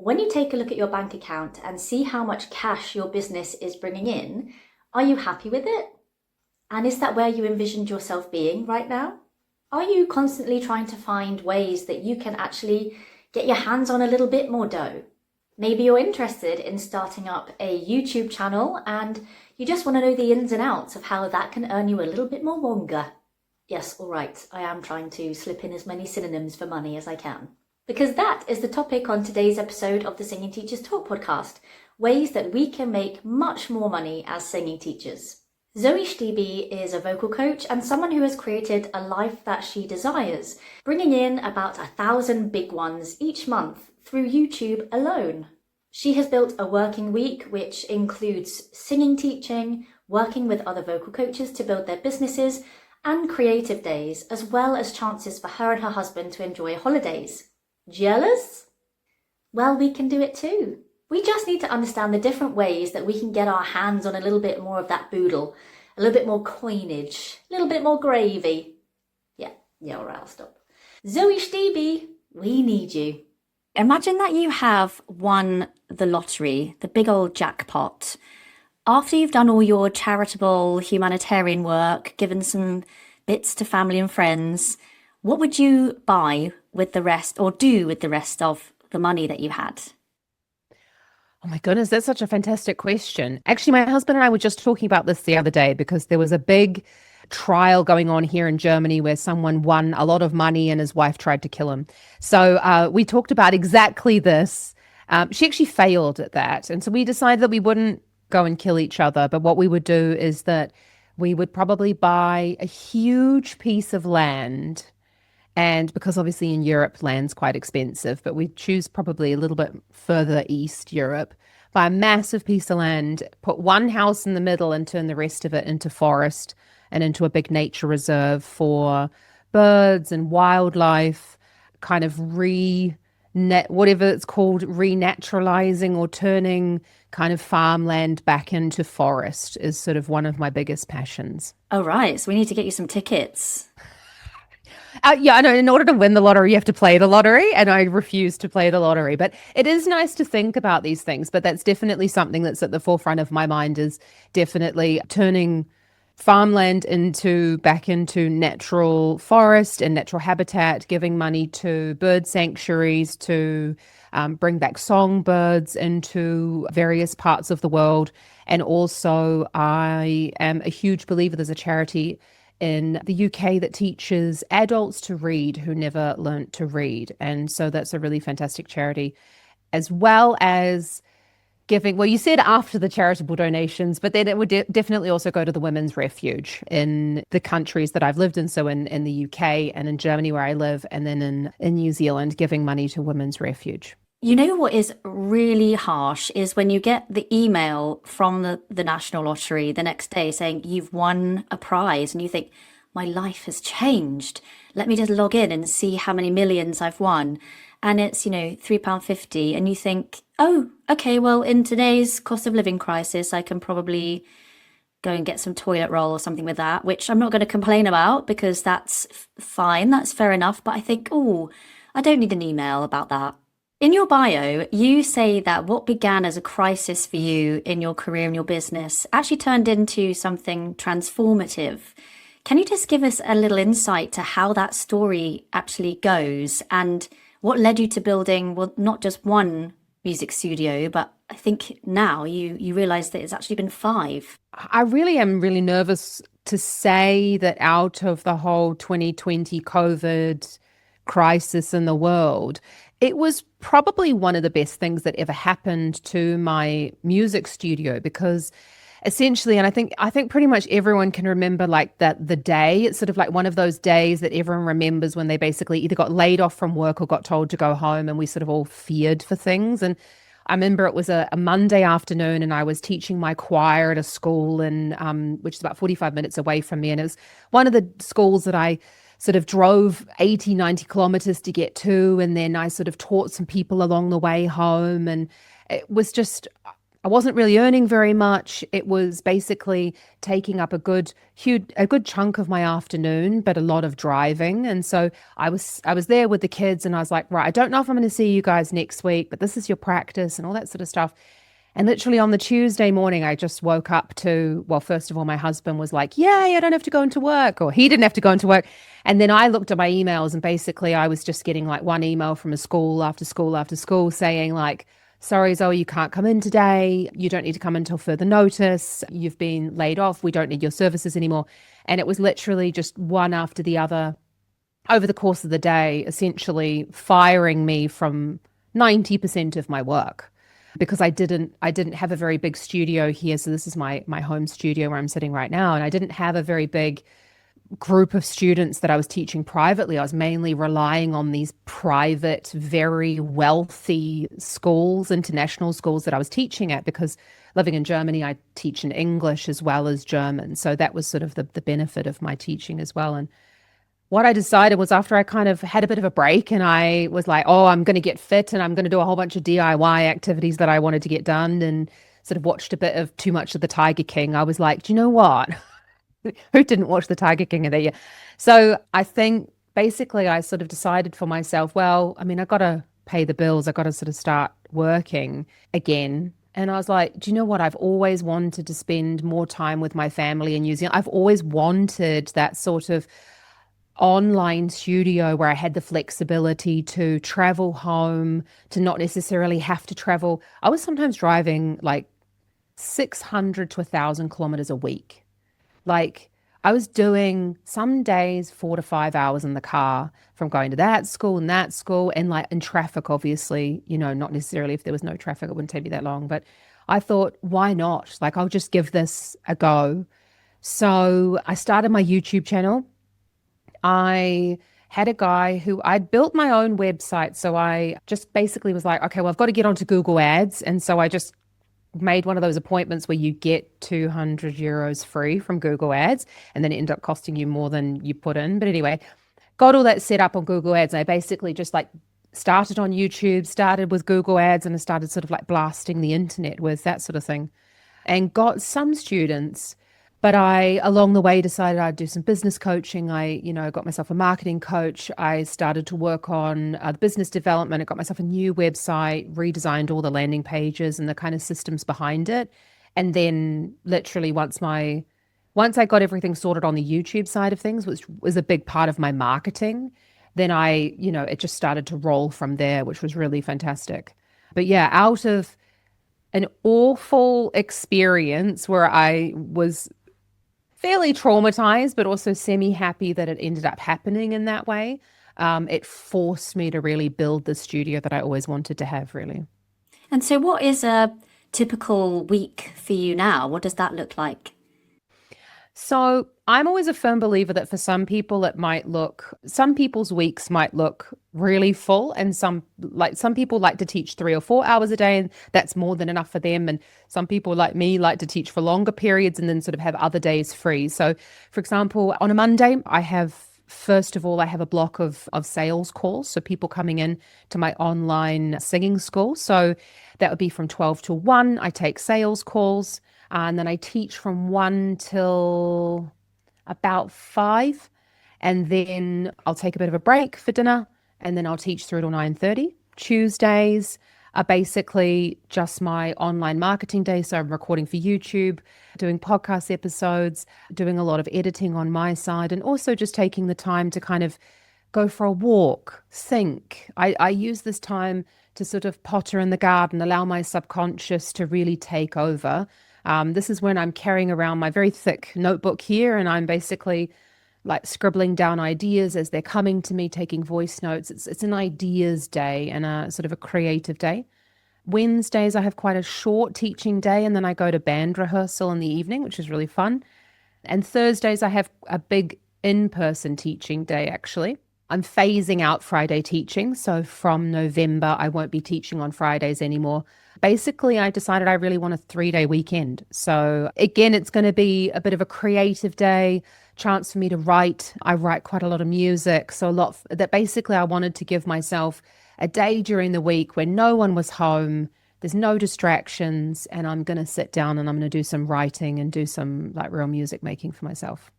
When you take a look at your bank account and see how much cash your business is bringing in, are you happy with it? And is that where you envisioned yourself being right now? Are you constantly trying to find ways that you can actually get your hands on a little bit more dough? Maybe you're interested in starting up a YouTube channel and you just want to know the ins and outs of how that can earn you a little bit more wonga. Yes, all right, I am trying to slip in as many synonyms for money as I can. Because that is the topic on today's episode of the Singing Teachers Talk podcast, ways that we can make much more money as singing teachers. Zoe Stibi is a vocal coach and someone who has created a life that she desires, bringing in about 1,000 big ones each month through YouTube alone. She has built a working week which includes singing teaching, working with other vocal coaches to build their businesses, and creative days, as well as chances for her and her husband to enjoy holidays. Jealous? Well, we can do it too. We just need to understand the different ways that we can get our hands on a little bit more of that boodle, a little bit more coinage, a little bit more gravy. Yeah, all right, I'll stop. Zoe Stibi, we need you. Imagine that you have won the lottery, the big old jackpot. After you've done all your charitable humanitarian work, given some bits to family and friends, what would you buy with the rest, or do with the rest of the money that you had? Oh my goodness, that's such a fantastic question. Actually, my husband and I were just talking about this the other day because there was a big trial going on here in Germany where someone won a lot of money and his wife tried to kill him. So we talked about exactly this. She actually failed at that. And so we decided that we wouldn't go and kill each other. But what we would do is that we would probably buy a huge piece of land. And because obviously in Europe, land's quite expensive, but we choose probably a little bit further east Europe, buy a massive piece of land, put one house in the middle and turn the rest of it into forest and into a big nature reserve for birds and wildlife, kind of whatever it's called, renaturalizing or turning kind of farmland back into forest is sort of one of my biggest passions. Oh, right. So we need to get you some tickets. Yeah, I know. In order to win the lottery, you have to play the lottery, and I refuse to play the lottery. But it is nice to think about these things. But that's definitely something that's at the forefront of my mind, is definitely turning farmland back into natural forest and natural habitat, giving money to bird sanctuaries to bring back songbirds into various parts of the world. And also, I am a huge believer there's a charity in the UK that teaches adults to read who never learnt to read. And so that's a really fantastic charity, as well as giving, well, you said after the charitable donations, but then it would definitely also go to the Women's Refuge in the countries that I've lived in. So in the UK and in Germany where I live, and then in New Zealand, giving money to Women's Refuge. You know what is really harsh is when you get the email from the National Lottery the next day saying you've won a prize and you think, my life has changed. Let me just log in and see how many millions I've won. And it's, £3.50. And you think, oh, okay, well, in today's cost of living crisis, I can probably go and get some toilet roll or something with that, which I'm not going to complain about because that's fine. That's fair enough. But I think, oh, I don't need an email about that. In your bio, you say that what began as a crisis for you in your career and your business actually turned into something transformative. Can you just give us a little insight to how that story actually goes and what led you to building, well, not just one music studio, but I think now you realize that it's actually been 5. I really am really nervous to say that out of the whole 2020 COVID crisis in the world, it was probably one of the best things that ever happened to my music studio, because essentially, and I think pretty much everyone can remember like that the day. It's sort of like one of those days that everyone remembers when they basically either got laid off from work or got told to go home, and we sort of all feared for things. And I remember it was a Monday afternoon and I was teaching my choir at a school which is about 45 minutes away from me. And it was one of the schools that I sort of drove 80, 90 kilometers to get to. And then I sort of taught some people along the way home. And it was just I wasn't really earning very much. It was basically taking up a good chunk of my afternoon, but a lot of driving. And so I was there with the kids, and I was like, right, I don't know if I'm going to see you guys next week, but this is your practice and all that sort of stuff. And literally on the Tuesday morning, I just woke up to, well, first of all, my husband was like, yay, I don't have to go into work, or he didn't have to go into work. And then I looked at my emails, and basically I was just getting like one email from a school after school after school saying like, sorry, Zoe, you can't come in today. You don't need to come until further notice. You've been laid off. We don't need your services anymore. And it was literally just one after the other over the course of the day, essentially firing me from 90% of my work, because I didn't have a very big studio here. So this is my home studio where I'm sitting right now. And I didn't have a very big group of students that I was teaching privately. I was mainly relying on these private, very wealthy schools, international schools that I was teaching at, because living in Germany, I teach in English as well as German. So that was sort of the benefit of my teaching as well. And what I decided was, after I kind of had a bit of a break and I was like, oh, I'm going to get fit and I'm going to do a whole bunch of DIY activities that I wanted to get done, and sort of watched a bit of too much of the Tiger King, I was like, do you know what? Who didn't watch the Tiger King of the year? So I think basically I sort of decided for myself, well, I mean, I got to pay the bills. I got to sort of start working again. And I was like, do you know what? I've always wanted to spend more time with my family in New Zealand. I've always wanted that sort of online studio where I had the flexibility to travel home, to not necessarily have to travel. I was sometimes driving like 600 to 1,000 kilometers a week. Like, I was doing some days 4 to 5 hours in the car from going to that school and that school, and like in traffic, obviously, not necessarily, if there was no traffic, it wouldn't take me that long. But I thought, why not? Like, I'll just give this a go. So I started my YouTube channel. I had a guy who I'd built my own website. So I just basically was like, okay, well, I've got to get onto Google Ads. And so I just made one of those appointments where you get 200 euros free from Google Ads, and then it ended up costing you more than you put in. But anyway, got all that set up on Google Ads. And I basically just like started on YouTube, started with Google Ads, and I started sort of like blasting the internet with that sort of thing, and got some students. But I, along the way, decided I'd do some business coaching. I, got myself a marketing coach. I started to work on the business development. I got myself a new website, redesigned all the landing pages and the kind of systems behind it. And then literally once I got everything sorted on the YouTube side of things, which was a big part of my marketing, then it just started to roll from there, which was really fantastic. But yeah, out of an awful experience where I was fairly traumatized, but also semi-happy that it ended up happening in that way, it forced me to really build the studio that I always wanted to have, really. And so what is a typical week for you now? What does that look like? So I'm always a firm believer that for some people some people's weeks might look really full, and some people like to teach 3 or 4 hours a day, and that's more than enough for them. And some people like me like to teach for longer periods and then sort of have other days free. So for example, on a Monday, first of all, I have a block of sales calls. So people coming in to my online singing school. So that would be from 12 to 1. I take sales calls. And then I teach from 1 till about 5. And then I'll take a bit of a break for dinner. And then I'll teach through till 9:30. Tuesdays are basically just my online marketing day. So I'm recording for YouTube, doing podcast episodes, doing a lot of editing on my side, and also just taking the time to kind of go for a walk, think. I use this time to sort of potter in the garden, allow my subconscious to really take over. This is when I'm carrying around my very thick notebook here, and I'm basically like scribbling down ideas as they're coming to me, taking voice notes. It's an ideas day and a sort of a creative day. Wednesdays, I have quite a short teaching day, and then I go to band rehearsal in the evening, which is really fun. And Thursdays, I have a big in-person teaching day, actually. I'm phasing out Friday teaching. So from November, I won't be teaching on Fridays anymore. Basically, I decided I really want a 3-day weekend. So again, it's going to be a bit of a creative day, chance for me to write. I write quite a lot of music. So basically I wanted to give myself a day during the week when no one was home there's no distractions, and I'm going to sit down and I'm going to do some writing and do some like real music making for myself.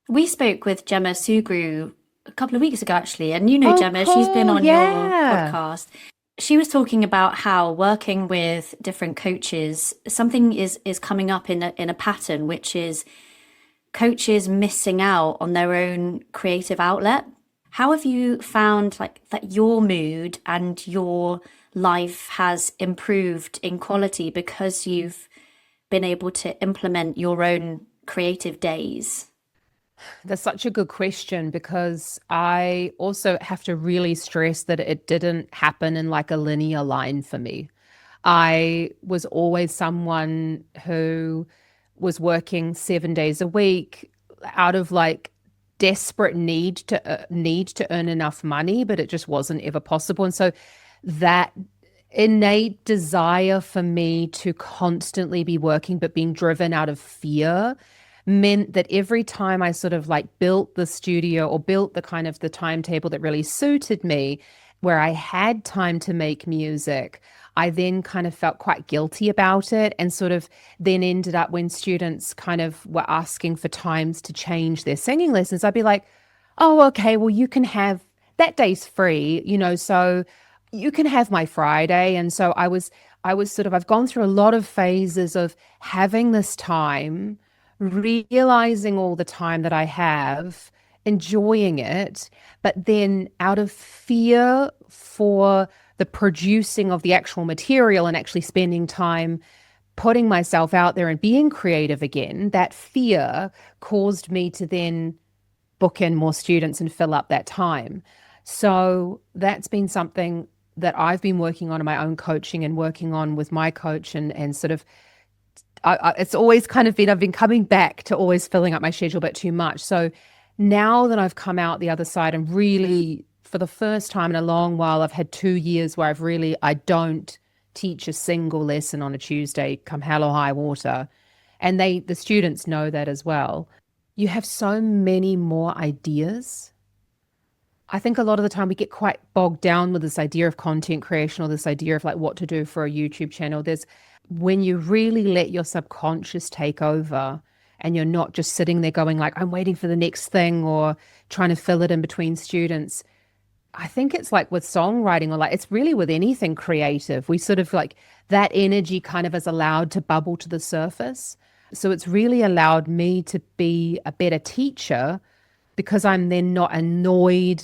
We spoke with Gemma Sugrue a couple of weeks ago, actually, and you know Oh, Gemma, she's been cool. on your Yeah. podcast. She was talking about how working with different coaches, something is coming up in a pattern, which is coaches missing out on their own creative outlet. How have you found like that your mood and your life has improved in quality because you've been able to implement your own creative days? That's such a good question, because I also have to really stress that it didn't happen in like a linear line for me. I was always someone who was working 7 days a week out of like desperate need to earn enough money, but it just wasn't ever possible. And so that innate desire for me to constantly be working, but being driven out of fear, meant that every time I sort of like built the studio or built the kind of the timetable that really suited me, where I had time to make music, I then kind of felt quite guilty about it, and sort of then ended up, when students kind of were asking for times to change their singing lessons, I'd be like, oh, okay, well, you can have that day's free, so you can have my Friday. And so I've gone through a lot of phases of having this time, realizing all the time that I have, enjoying it, but then out of fear for the producing of the actual material and actually spending time putting myself out there and being creative again, that fear caused me to then book in more students and fill up that time. So that's been something that I've been working on in my own coaching and working on with my coach, and sort of it's always kind of been, I've been coming back to always filling up my schedule a bit too much. So now that I've come out the other side and really, for the first time in a long while, I've had 2 years where I don't teach a single lesson on a Tuesday, come hell or high water. And the students know that as well. You have so many more ideas. I think a lot of the time we get quite bogged down with this idea of content creation, or this idea of like what to do for a YouTube channel. When you really let your subconscious take over, and you're not just sitting there going like, I'm waiting for the next thing or trying to fill it in between students. I think it's like with songwriting, or like it's really with anything creative. We sort of like that energy kind of is allowed to bubble to the surface. So it's really allowed me to be a better teacher, because I'm then not annoyed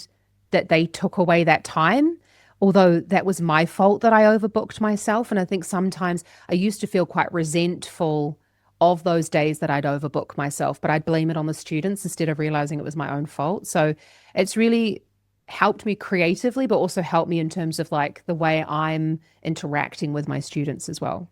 that they took away that time. Although that was my fault that I overbooked myself. And I think sometimes I used to feel quite resentful of those days that I'd overbook myself, but I'd blame it on the students instead of realizing it was my own fault. So it's really helped me creatively, but also helped me in terms of like the way I'm interacting with my students as well.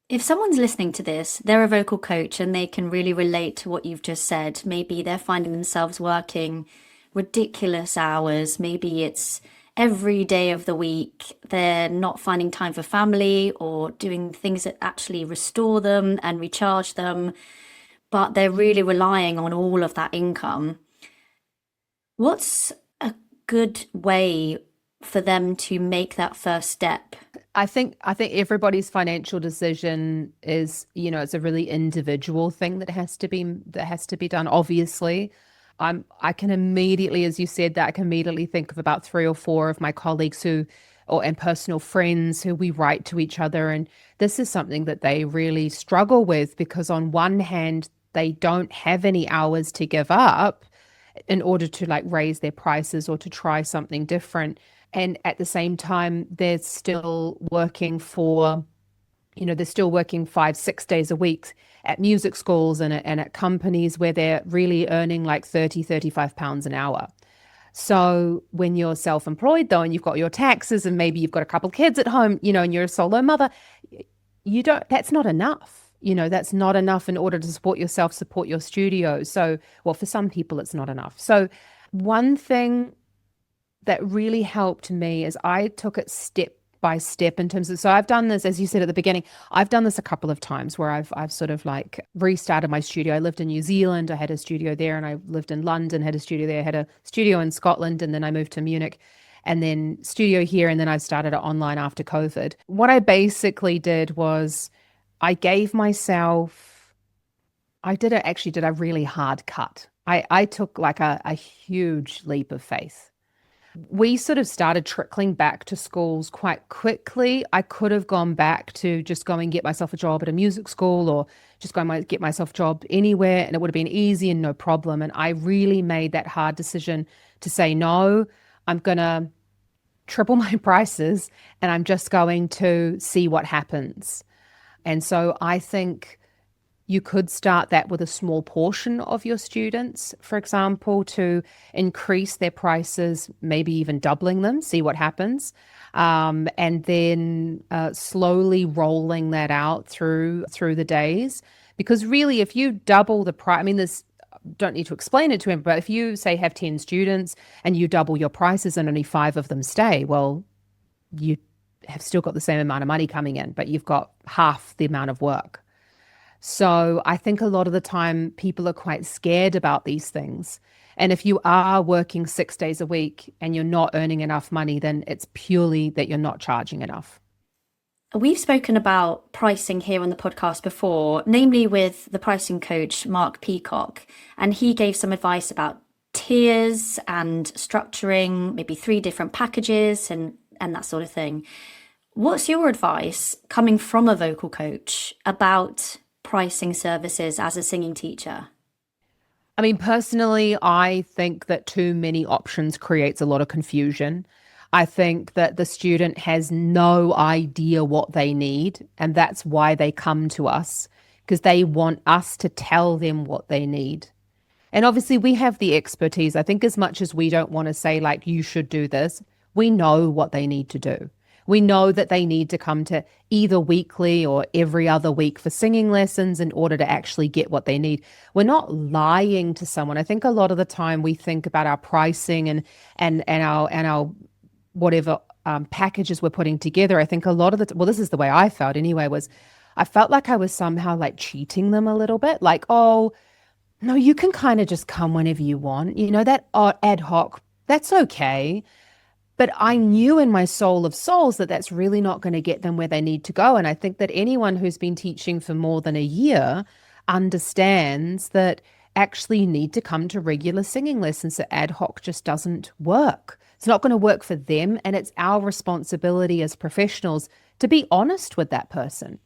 If someone's listening to this, they're a vocal coach and they can really relate to what you've just said. Maybe they're finding themselves working ridiculous hours. Maybe it's every day of the week. They're not finding time for family or doing things that actually restore them and recharge them, but they're really relying on all of that income. What's a good way for them to make that first step? I think everybody's financial decision is, it's a really individual thing that has to be done. Obviously, I can immediately, as you said, that I can immediately think of about 3 or 4 of my colleagues and personal friends who we write to each other, and this is something that they really struggle with, because on one hand, they don't have any hours to give up in order to like raise their prices or to try something different. And at the same time, they're still working they're still working 5-6 days a week at music schools and at companies where they're really earning like 35 pounds an hour. So when you're self-employed though, and you've got your taxes and maybe you've got a couple kids at home, and you're a solo mother, that's not enough. That's not enough in order to support yourself, support your studio. So, well, for some people it's not enough. So one thing that really helped me is I took it step by step in terms of, so I've done this, as you said at the beginning, I've done this a couple of times where I've sort of like restarted my studio. I lived in New Zealand, I had a studio there, and I lived in London, had a studio there, I had a studio in Scotland, and then I moved to Munich. and then studio here, and then I started it online after COVID. What I basically did was I gave myself, actually did a really hard cut. I took like a huge leap of faith. We sort of started trickling back to schools quite quickly. I could have gone back to just go and get myself a job at a music school, or just go and get myself a job anywhere, and it would have been easy and no problem. And I really made that hard decision to say, no, I'm going to triple my prices and I'm just going to see what happens. And so I think you could start that with a small portion of your students, for example, to increase their prices, maybe even doubling them, see what happens, and then slowly rolling that out through the days. Because really, if you double the price, I mean, don't need to explain it to him, but if you say have 10 students and you double your prices and only 5 of them stay, well, you have still got the same amount of money coming in, but you've got half the amount of work. So I think a lot of the time people are quite scared about these things. And if you are working 6 days a week and you're not earning enough money, then it's purely that you're not charging enough. We've spoken about pricing here on the podcast before, namely with the pricing coach, Mark Peacock, and he gave some advice about tiers and structuring maybe 3 different packages and that sort of thing. What's your advice coming from a vocal coach about pricing services as a singing teacher? I mean, personally, I think that too many options creates a lot of confusion. I think that the student has no idea what they need, and that's why they come to us, because they want us to tell them what they need. And obviously we have the expertise. I think as much as we don't want to say like, you should do this, we know what they need to do. We know that they need to come to either weekly or every other week for singing lessons in order to actually get what they need. We're not lying to someone. I think a lot of the time we think about our pricing and our whatever packages we're putting together. I think a lot of this is the way I felt anyway, was I felt like I was somehow like cheating them a little bit. Like, oh, no, you can kind of just come whenever you want. You know, that ad hoc, that's okay. But I knew in my soul of souls that that's really not going to get them where they need to go. And I think that anyone who's been teaching for more than a year understands that actually you need to come to regular singing lessons. So ad hoc just doesn't work. It's not going to work for them. And it's our responsibility as professionals to be honest with that person.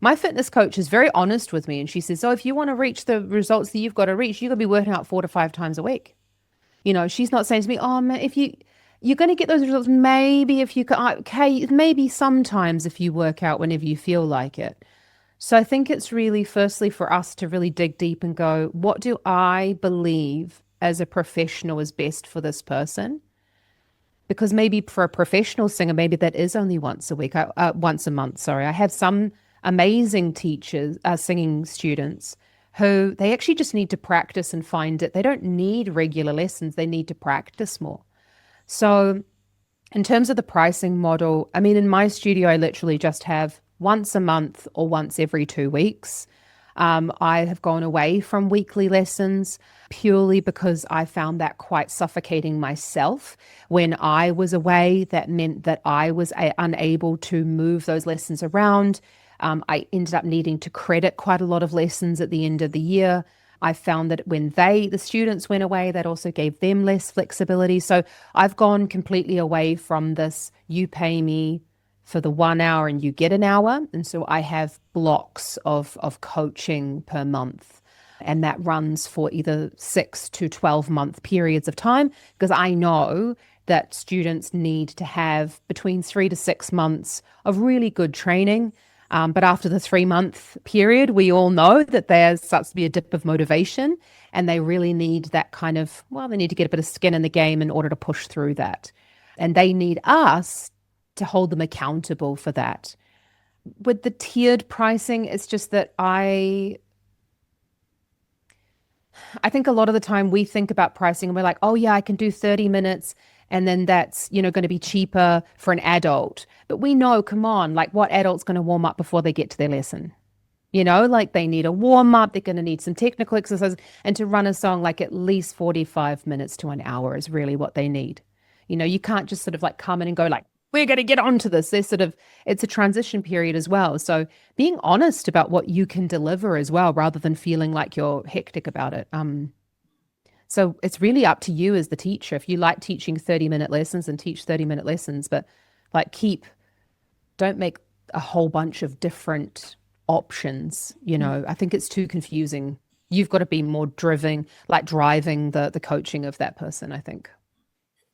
My fitness coach is very honest with me. And she says, so if you want to reach the results that you've got to reach, you've got to be working out 4 to 5 times a week. You know, she's not saying to me, oh, man, if you're going to get those results, maybe if you can, okay, maybe sometimes if you work out whenever you feel like it. So I think it's really firstly for us to really dig deep and go, what do I believe as a professional is best for this person? Because maybe for a professional singer, maybe that is only once a month, sorry. I have some amazing teachers, singing students who they actually just need to practice and find it. They don't need regular lessons. They need to practice more. So in terms of the pricing model, I mean, in my studio, I literally just have once a month or once every 2 weeks. I have gone away from weekly lessons purely because I found that quite suffocating myself. When I was away, that meant that I was unable to move those lessons around. I ended up needing to credit quite a lot of lessons at the end of the year. I found that when the students went away, that also gave them less flexibility. So I've gone completely away from this, you pay me for the 1 hour and you get an hour. And so I have blocks of coaching per month. And that runs for either 6 to 12 month periods of time, because I know that students need to have between 3 to 6 months of really good training. But after the 3-month period, we all know that there starts to be a dip of motivation, and they really need that kind of, they need to get a bit of skin in the game in order to push through that. And they need us to hold them accountable for that. With the tiered pricing, it's just that I think a lot of the time we think about pricing and we're like, oh yeah, I can do 30 minutes. And then that's, going to be cheaper for an adult. But we know, come on, like what adult's going to warm up before they get to their lesson? Like they need a warm up, they're going to need some technical exercises. And to run a song, like at least 45 minutes to an hour is really what they need. You can't just sort of like come in and go like, we're going to get onto this. It's a transition period as well. So being honest about what you can deliver as well, rather than feeling like you're hectic about it. So it's really up to you as the teacher. If you like teaching 30-minute lessons, and teach 30-minute lessons, but like don't make a whole bunch of different options. I think it's too confusing. You've got to be more driving the coaching of that person, I think.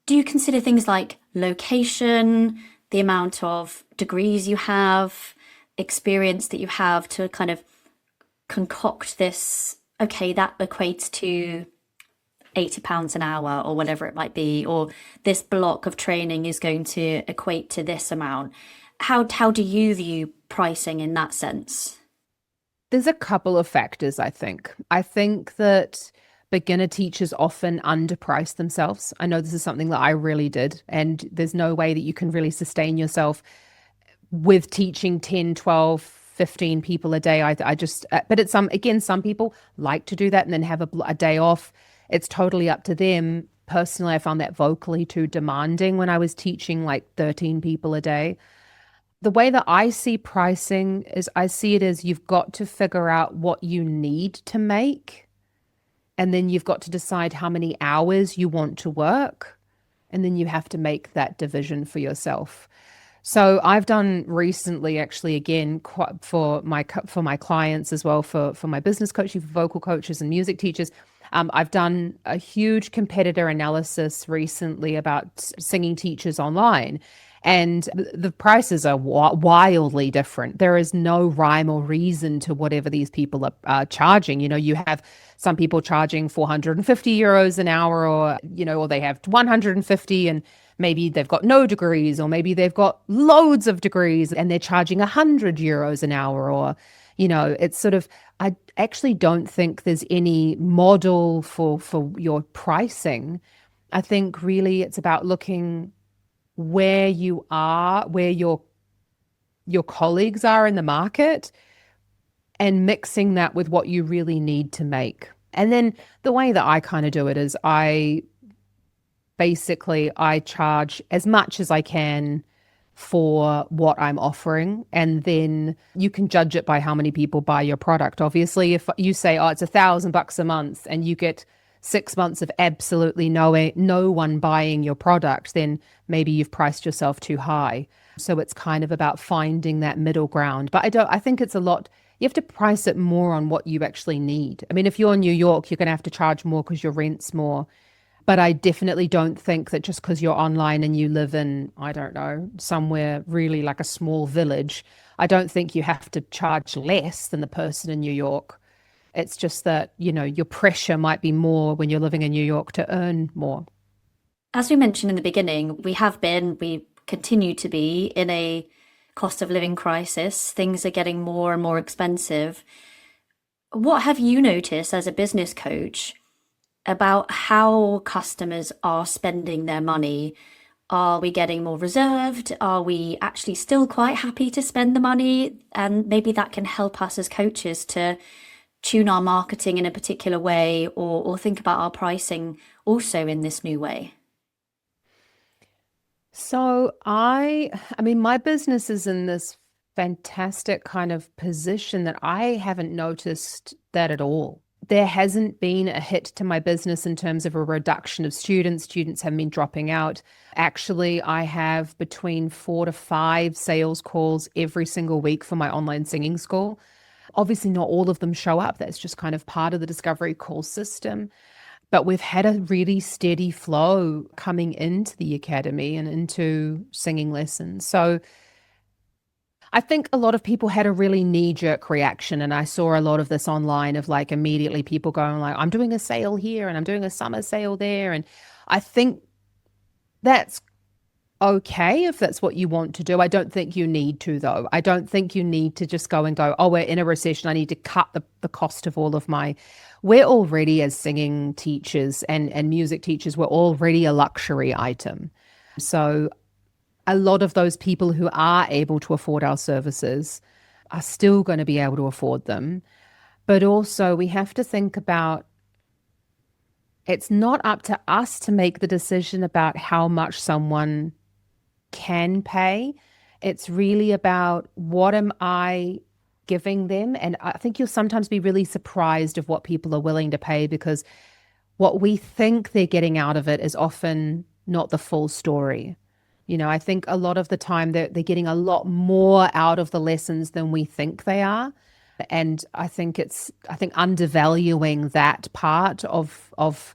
Do you consider things like location, the amount of degrees you have, experience that you have to kind of concoct this? Okay, that equates to £80 an hour or whatever it might be, or this block of training is going to equate to this amount. How do you view pricing in that sense? There's a couple of factors, I think. I think that beginner teachers often underprice themselves. I know this is something that I really did, and there's no way that you can really sustain yourself with teaching 10, 12, 15 people a day. But some people like to do that and then have a day off. It's totally up to them. Personally, I found that vocally too demanding when I was teaching like 13 people a day. The way that I see pricing is I see it as you've got to figure out what you need to make, and then you've got to decide how many hours you want to work, and then you have to make that division for yourself. So I've done recently, actually, again, for my clients as well, for my business coaching, for vocal coaches and music teachers. I've done a huge competitor analysis recently about singing teachers online. And the prices are wildly different. There is no rhyme or reason to whatever these people are charging. You have some people charging €450 an hour, or they have 150, and maybe they've got no degrees, or maybe they've got loads of degrees and they're charging €100 an hour, or, it's sort of, I actually don't think there's any model for your pricing. I think really it's about looking where you are, where your colleagues are in the market, and mixing that with what you really need to make. And then the way that I kind of do it is I charge as much as I can for what I'm offering, and then you can judge it by how many people buy your product. Obviously, if you say, it's $1,000 a month and you get 6 months of absolutely no one buying your product, then maybe you've priced yourself too high. So it's kind of about finding that middle ground. But I think it's a lot, you have to price it more on what you actually need. I mean, if you're in New York, you're going to have to charge more because your rent's more. But I definitely don't think that just because you're online and you live in, I don't know, somewhere really like a small village, I don't think you have to charge less than the person in New York. It's just that, your pressure might be more when you're living in New York to earn more. As we mentioned in the beginning, we continue to be in a cost of living crisis. Things are getting more and more expensive. What have you noticed as a business coach about how customers are spending their money? Are we getting more reserved? Are we actually still quite happy to spend the money? And maybe that can help us as coaches to tune our marketing in a particular way, or think about our pricing also in this new way. So I mean, my business is in this fantastic kind of position that I haven't noticed that at all. There hasn't been a hit to my business in terms of a reduction of students. Students haven't been dropping out. Actually, I have between 4 to 5 sales calls every single week for my online singing school. Obviously, not all of them show up. That's just kind of part of the discovery call system. But we've had a really steady flow coming into the academy and into singing lessons. So I think a lot of people had a really knee-jerk reaction, and I saw a lot of this online of like immediately people going like, I'm doing a sale here and I'm doing a summer sale there. And I think that's okay if that's what you want to do. I don't think you need to, though. I don't think you need to just go and go, we're in a recession, I need to cut the cost of all of we're already, as singing teachers and music teachers, we're already a luxury item. So a lot of those people who are able to afford our services are still going to be able to afford them. But also we have to think about it's not up to us to make the decision about how much someone can pay. It's really about what am I giving them? And I think you'll sometimes be really surprised of what people are willing to pay, because what we think they're getting out of it is often not the full story. I think a lot of the time they're getting a lot more out of the lessons than we think they are. And I think undervaluing that part of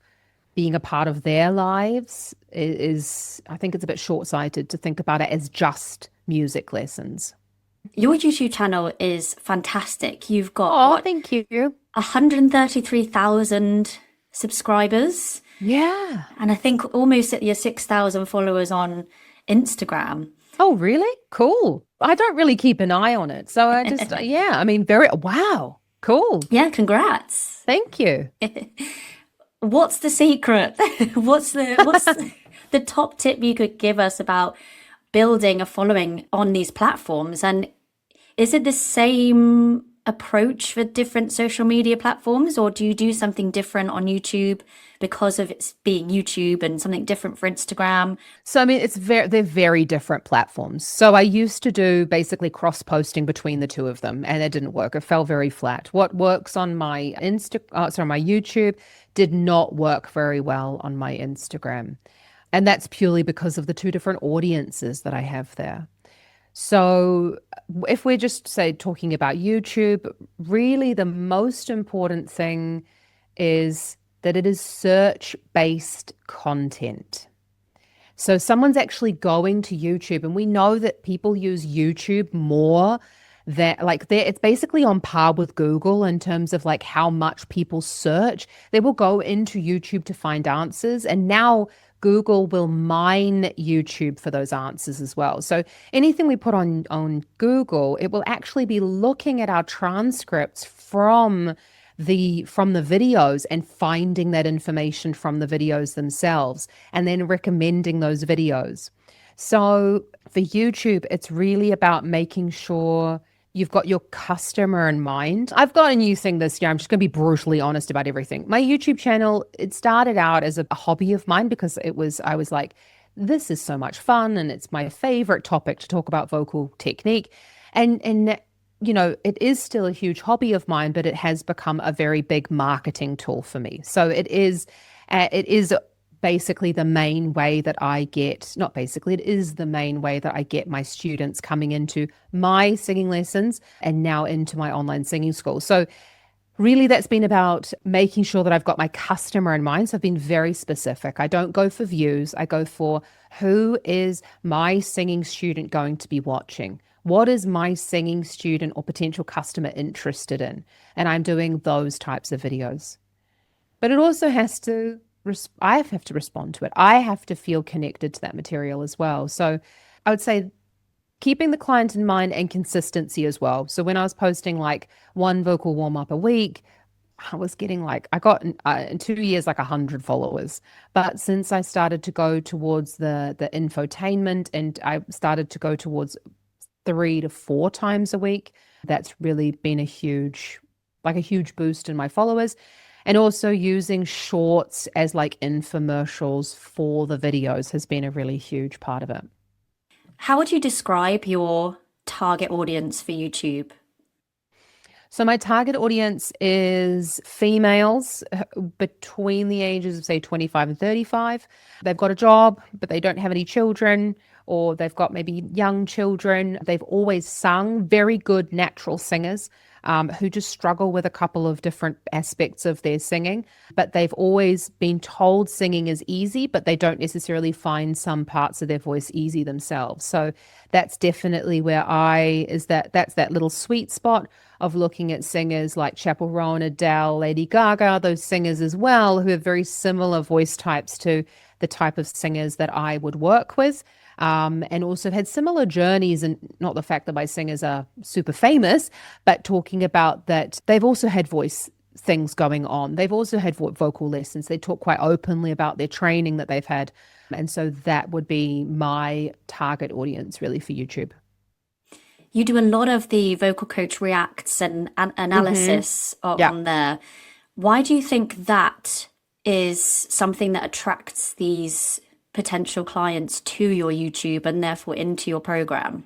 being a part of their lives is I think it's a bit short-sighted to think about it as just music lessons. Your YouTube channel is fantastic. You've got Oh, thank you. 133,000 subscribers. Yeah. And I think almost at your 6,000 followers on Instagram. Oh, really? Cool. I don't really keep an eye on it. So I just, yeah, I mean, wow. Cool. Yeah, congrats. Thank you. What's the secret? What's the top tip you could give us about building a following on these platforms? And is it the same approach for different social media platforms, or do you do something different on YouTube because of it being YouTube and something different for Instagram? So I mean, they're very different platforms. So I used to do basically cross posting between the two of them, and it didn't work. It fell very flat. What works on my my YouTube did not work very well on my Instagram, and that's purely because of the two different audiences that I have there. So if we're just, say, talking about YouTube, really the most important thing is that it is search-based content. So someone's actually going to YouTube, and we know that people use YouTube more than, it's basically on par with Google in terms of like how much people search. They will go into YouTube to find answers, and now Google will mine YouTube for those answers as well. So anything we put on Google, it will actually be looking at our transcripts from the videos and finding that information from the videos themselves and then recommending those videos. So for YouTube, it's really about making sure you've got your customer in mind. I've got a new thing this year. I'm just going to be brutally honest about everything. My YouTube channel, it started out as a hobby of mine because I was like, this is so much fun and it's my favorite topic to talk about vocal technique. And it is still a huge hobby of mine, but it has become a very big marketing tool for me. So it is basically the main way that it is the main way that I get my students coming into my singing lessons and now into my online singing school. So really that's been about making sure that I've got my customer in mind. So I've been very specific. I don't go for views. I go for who is my singing student going to be watching? What is my singing student or potential customer interested in? And I'm doing those types of videos. But it also I have to respond to it. I have to feel connected to that material as well. So I would say keeping the client in mind and consistency as well. So when I was posting like one vocal warm-up a week, I was getting I got in 2 years, 100 followers. But since I started to go towards the infotainment and I started to go towards 3 to 4 times a week, that's really been a huge boost in my followers. And also using shorts as infomercials for the videos has been a really huge part of it. How would you describe your target audience for YouTube? So my target audience is females between the ages of, say, 25 and 35. They've got a job, but they don't have any children, or they've got maybe young children. They've always sung, very good natural singers who just struggle with a couple of different aspects of their singing, but they've always been told singing is easy, but they don't necessarily find some parts of their voice easy themselves. So that's definitely where that's that little sweet spot of looking at singers like Chappell Rowan, Adele, Lady Gaga, those singers as well, who have very similar voice types to the type of singers that I would work with. And also had similar journeys, and not the fact that my singers are super famous, but talking about that they've also had voice things going on. They've also had vocal lessons. They talk quite openly about their training that they've had. And so that would be my target audience really for YouTube. You do a lot of the vocal coach reacts and analysis on there. Why do you think that is something that attracts these potential clients to your YouTube and therefore into your program?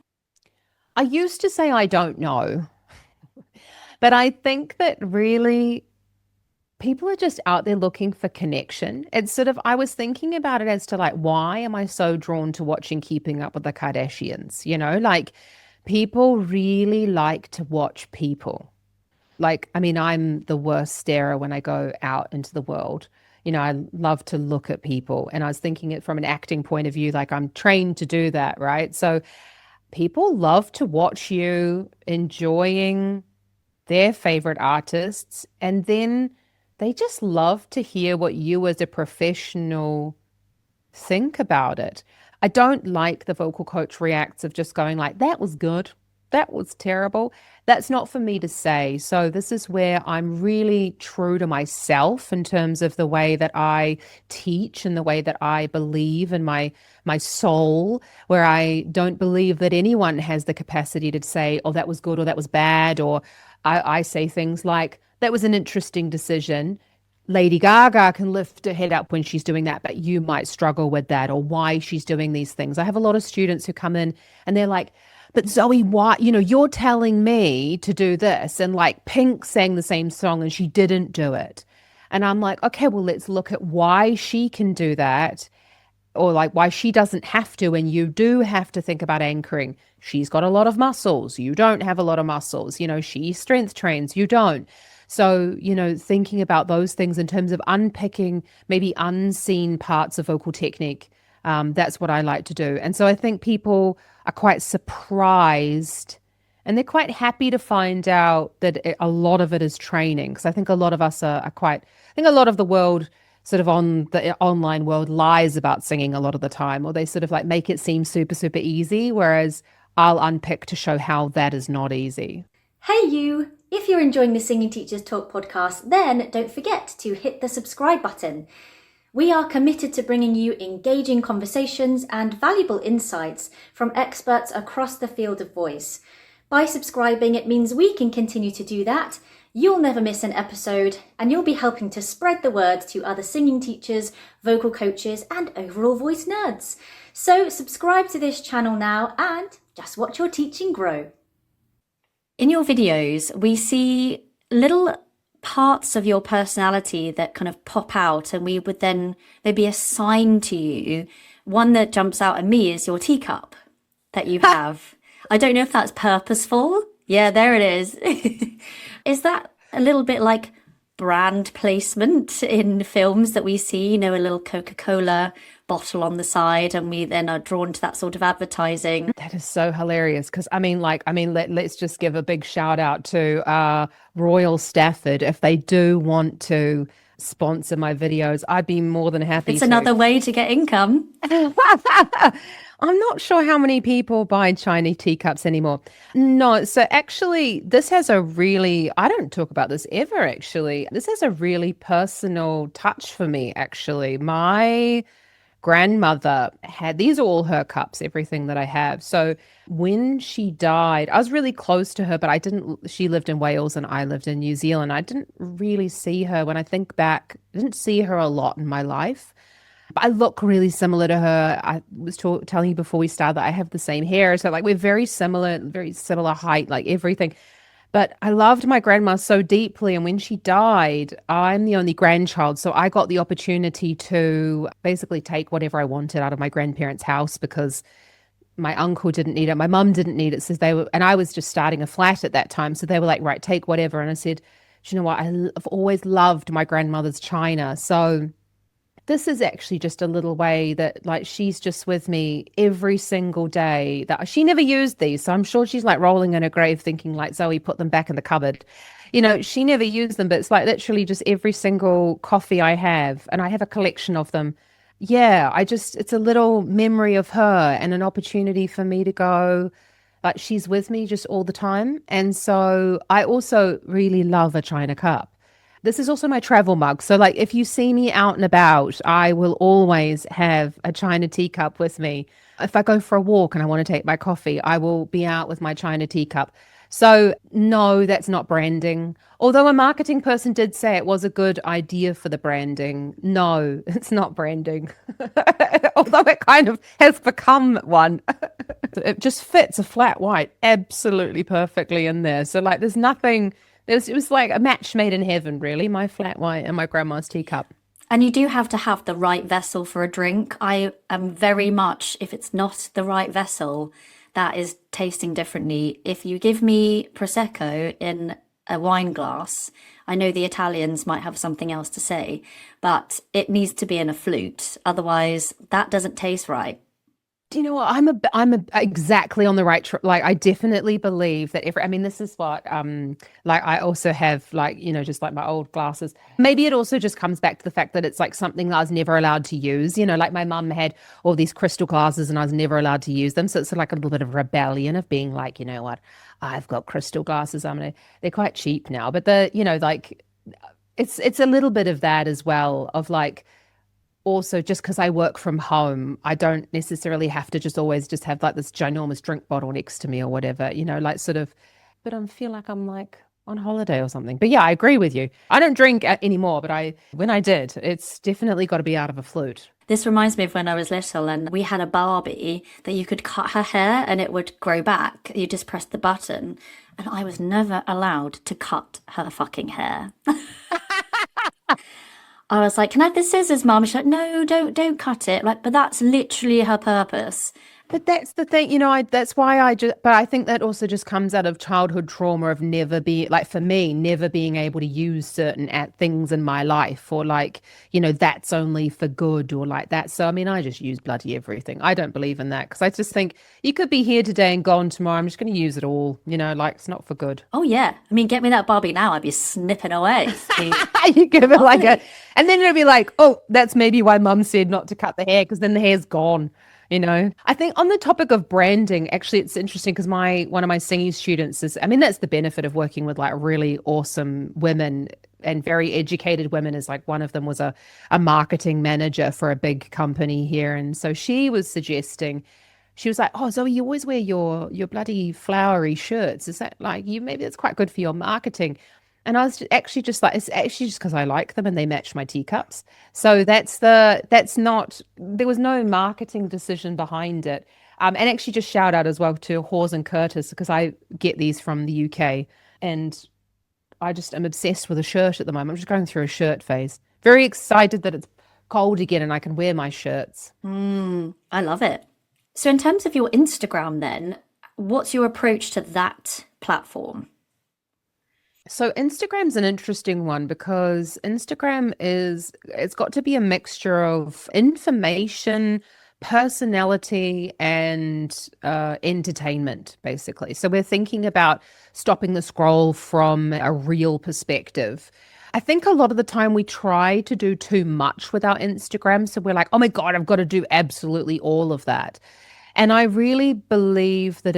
I used to say I don't know, but I think that really people are just out there looking for connection. It's sort of, I was thinking about it as to like, why am I so drawn to watching Keeping Up with the Kardashians? You know, like people really like to watch people. Like, I mean, I'm the worst starer when I go out into the world. You know, I love to look at people. And I was thinking it from an acting point of view, like I'm trained to do that, right? So people love to watch you enjoying their favorite artists. And then they just love to hear what you as a professional think about it. I don't like the vocal coach reacts of just going like, that was good. That was terrible. That's not for me to say. So this is where I'm really true to myself in terms of the way that I teach and the way that I believe in my soul, where I don't believe that anyone has the capacity to say, oh, that was good or that was bad. Or I say things like, that was an interesting decision. Lady Gaga can lift her head up when she's doing that, but you might struggle with that, or why she's doing these things. I have a lot of students who come in and they're like, but Zoe, why, you know, you're telling me to do this. And like Pink sang the same song and she didn't do it. And I'm like, okay, well, let's look at why she can do that, or like why she doesn't have to. And you do have to think about anchoring. She's got a lot of muscles. You don't have a lot of muscles. You know, she strength trains. You don't. So, you know, thinking about those things in terms of unpicking maybe unseen parts of vocal technique, that's what I like to do. And so I think people are quite surprised and they're quite happy to find out that a lot of it is training. Because I think a lot of us are quite, I think a lot of the world sort of on the online world lies about singing a lot of the time, or they sort of like make it seem super, super easy. Whereas I'll unpick to show how that is not easy. Hey you! If you're enjoying the Singing Teachers Talk podcast, then don't forget to hit the subscribe button. We are committed to bringing you engaging conversations and valuable insights from experts across the field of voice. By subscribing, it means we can continue to do that. You'll never miss an episode, and you'll be helping to spread the word to other singing teachers, vocal coaches, and overall voice nerds. So subscribe to this channel now and just watch your teaching grow. In your videos, we see little parts of your personality that kind of pop out, and we would then maybe assign to you. One that jumps out at me is your teacup that you have. I don't know if that's purposeful. Yeah, there it is. Is that a little bit like brand placement in films that we see, you know, a little Coca-Cola bottle on the side, and we then are drawn to that sort of advertising? That is so hilarious. Because let's just give a big shout out to Royal Stafford. If they do want to sponsor my videos, I'd be more than happy. It's another way to get income. I'm not sure how many people buy Chinese teacups anymore. No, so actually, this has a really, I don't talk about this ever, actually. This has a really personal touch for me, actually. My grandmother had, these are all her cups, everything that I have. So when she died, I was really close to her, but she lived in Wales and I lived in New Zealand. I didn't really see her. When I think back, I didn't see her a lot in my life. But I look really similar to her. I was telling you before we started that I have the same hair. So like we're very similar height, like everything. But I loved my grandma so deeply. And when she died, I'm the only grandchild. So I got the opportunity to basically take whatever I wanted out of my grandparents' house because my uncle didn't need it. My mum didn't need it. So and I was just starting a flat at that time. So they were like, right, take whatever. And I said, you know what? I've always loved my grandmother's china. So this is actually just a little way that like she's just with me every single day. That she never used these, so I'm sure she's like rolling in her grave thinking like, Zoe, put them back in the cupboard. You know, she never used them, but it's like literally just every single coffee I have, and I have a collection of them. Yeah, it's a little memory of her and an opportunity for me to go, like she's with me just all the time. And so I also really love a china cup. This is also my travel mug. So like if you see me out and about, I will always have a china teacup with me. If I go for a walk and I want to take my coffee, I will be out with my China teacup. So no, that's not branding. Although a marketing person did say it was a good idea for the branding. No, it's not branding. Although it kind of has become one. It just fits a flat white absolutely perfectly in there. So like there's nothing, it was like a match made in heaven, really, my flat white and my grandma's teacup. And you do have to have the right vessel for a drink. I am very much, if it's not the right vessel, that is tasting differently. If you give me Prosecco in a wine glass, I know the Italians might have something else to say, but it needs to be in a flute. Otherwise, that doesn't taste right. Do you know what? I'm exactly on the right like I definitely believe that I mean, this is what like I also have like, just like my old glasses. Maybe it also just comes back to the fact that it's like something that I was never allowed to use. Like my mum had all these crystal glasses and I was never allowed to use them. So it's like a little bit of rebellion of being like, you know what, I've got crystal glasses. They're quite cheap now, but like it's a little bit of that as well, of like, also just because I work from home, I don't necessarily have to just always just have like this ginormous drink bottle next to me or whatever, like sort of, but I feel like I'm like on holiday or something. But yeah, I agree with you. I don't drink anymore, but when I did, it's definitely got to be out of a flute. This reminds me of when I was little and we had a Barbie that you could cut her hair and it would grow back. You just press the button, and I was never allowed to cut her fucking hair. I was like, "Can I have the scissors, Mum?" She's like, "No, don't cut it." Like, but that's literally her purpose. But that's the thing, that's why but I think that also just comes out of childhood trauma of never being, like for me, never being able to use certain things in my life, or like, that's only for good or like that. So, I mean, I just use bloody everything. I don't believe in that because I just think you could be here today and gone tomorrow. I'm just going to use it all, like it's not for good. Oh, yeah. I mean, get me that Barbie now, I'd be snipping away. You give it like and then it'll be like, oh, that's maybe why Mum said not to cut the hair, because then the hair's gone. I think on the topic of branding, actually, it's interesting because one of my singing students that's the benefit of working with like really awesome women and very educated women, is like one of them was a marketing manager for a big company here. And so she was suggesting, she was like, oh, Zoe, you always wear your bloody flowery shirts. Is that like maybe that's quite good for your marketing? And I was actually just like, it's actually just because I like them and they match my teacups. So there was no marketing decision behind it. And actually just shout out as well to Hawes and Curtis, because I get these from the UK and I just am obsessed with a shirt at the moment. I'm just going through a shirt phase. Very excited that it's cold again and I can wear my shirts. I love it. So in terms of your Instagram then, what's your approach to that platform? So Instagram's an interesting one because it's got to be a mixture of information, personality, and entertainment, basically. So we're thinking about stopping the scroll from a real perspective. I think a lot of the time we try to do too much with our Instagram. So we're like, oh my God, I've got to do absolutely all of that. And I really believe that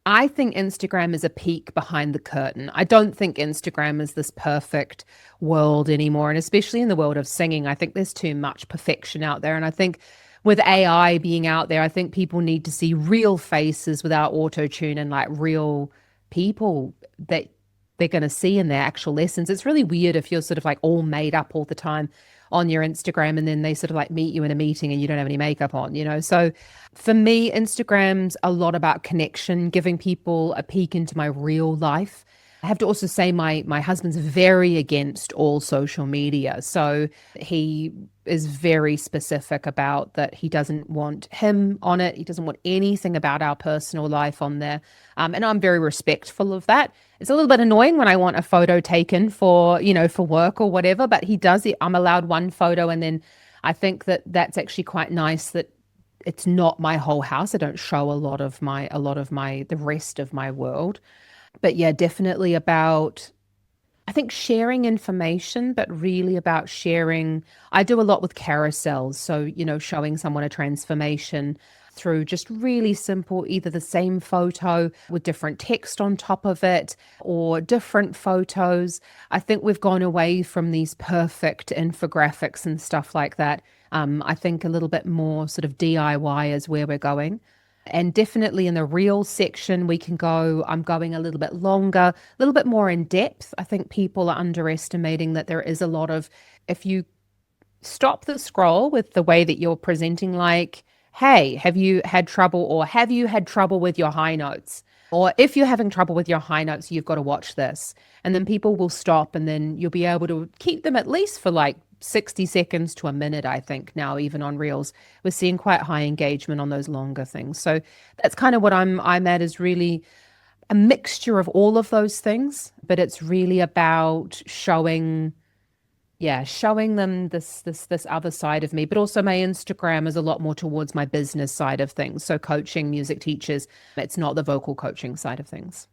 I think Instagram is a peek behind the curtain. I don't think Instagram is this perfect world anymore. And especially in the world of singing, I think there's too much perfection out there. And I think with AI being out there, I think people need to see real faces without auto-tune and like real people that they're going to see in their actual lessons. It's really weird if you're sort of like all made up all the time on your Instagram and then they sort of like meet you in a meeting and you don't have any makeup on, So for me, Instagram's a lot about connection, giving people a peek into my real life. I have to also say my husband's very against all social media. So he is very specific about that. He doesn't want him on it. He doesn't want anything about our personal life on there. And I'm very respectful of that. It's a little bit annoying when I want a photo taken for work or whatever, but he does it. I'm allowed one photo. And then I think that's actually quite nice that it's not my whole house. I don't show the rest of my world. But yeah, definitely about, I think, sharing information, but really about sharing. I do a lot with carousels. So, showing someone a transformation through just really simple, either the same photo with different text on top of it or different photos. I think we've gone away from these perfect infographics and stuff like that. I think a little bit more sort of DIY is where we're going. And definitely in the reel section, I'm going a little bit longer, a little bit more in depth. I think people are underestimating that there is a lot of, if you stop the scroll with the way that you're presenting, like, hey, have you had trouble, or have you had trouble with your high notes? Or if you're having trouble with your high notes, you've got to watch this. And then people will stop, and then you'll be able to keep them at least for like 60 seconds to a minute, I think now, even on Reels. We're seeing quite high engagement on those longer things. So that's kind of what I'm at, is really a mixture of all of those things, but it's really about showing them this other side of me. But also my Instagram is a lot more towards my business side of things. So coaching music teachers, it's not the vocal coaching side of things.